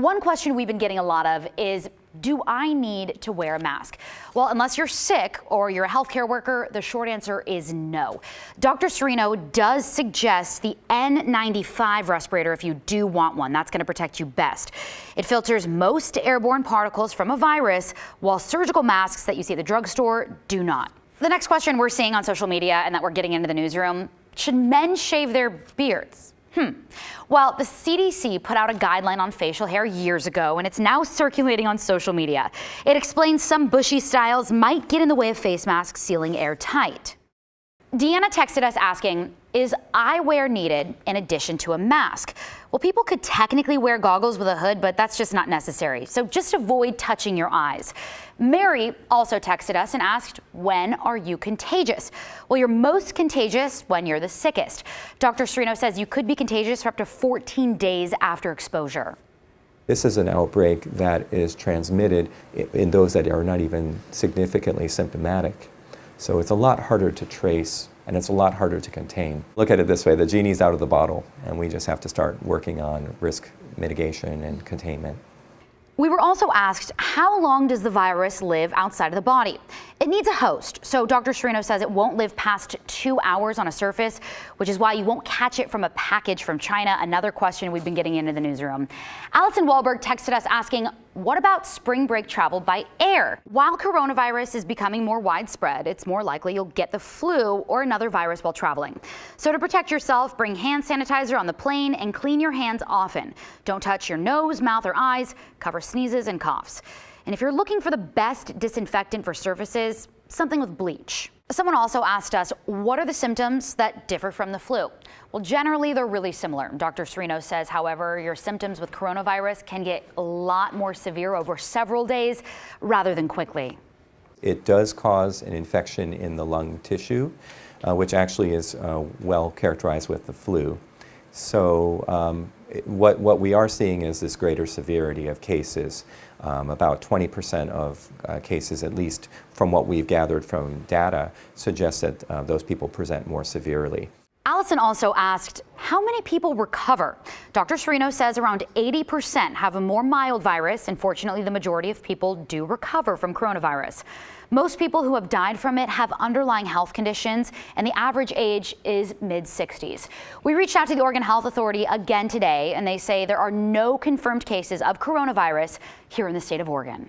One question we've been getting a lot of is, do I need to wear a mask? Well, unless you're sick or you're a healthcare worker, the short answer is no. Dr. Cirino does suggest the N95 respirator if you do want one. That's going to protect you best. It filters most airborne particles from a virus, while surgical masks that you see at the drugstore do not. The next question we're seeing on social media and that we're getting into the newsroom: should men shave their beards? Well, the CDC put out a guideline on facial hair years ago, and it's now circulating on social media. It explains some bushy styles might get in the way of face masks sealing airtight. Deanna texted us asking, is eyewear needed in addition to a mask? Well, people could technically wear goggles with a hood, but that's just not necessary. So just avoid touching your eyes. Mary also texted us and asked, when are you contagious? Well, you're most contagious when you're the sickest. Dr. Cirino says you could be contagious for up to 14 days after exposure. This is an outbreak that is transmitted in those that are not even significantly symptomatic. So it's a lot harder to trace, and it's a lot harder to contain. Look at it this way: the genie's out of the bottle, and we just have to start working on risk mitigation and containment. We were also asked, how long does the virus live outside of the body? It needs a host, so Dr. Cirino says it won't live past 2 hours on a surface, which is why you won't catch it from a package from China. Another question we've been getting into the newsroom. Allison Wahlberg texted us asking, what about spring break travel by air? While coronavirus is becoming more widespread, it's more likely you'll get the flu or another virus while traveling. So to protect yourself, bring hand sanitizer on the plane and clean your hands often. Don't touch your nose, mouth, or eyes. Cover sneezes and coughs. And if you're looking for the best disinfectant for surfaces, something with bleach. Someone also asked us, what are the symptoms that differ from the flu? Well, generally they're really similar. Dr. Cirino says, however, your symptoms with coronavirus can get a lot more severe over several days rather than quickly. It does cause an infection in the lung tissue, which actually is well characterized with the flu. So what we are seeing is this greater severity of cases. About 20% of cases, at least from what we've gathered from data, suggest that those people present more severely. Allison also asked, how many people recover? Dr. Cirino says around 80% have a more mild virus, and fortunately the majority of people do recover from coronavirus. Most people who have died from it have underlying health conditions, and the average age is mid-60s. We reached out to the Oregon Health Authority again today, and they say there are no confirmed cases of coronavirus here in the state of Oregon.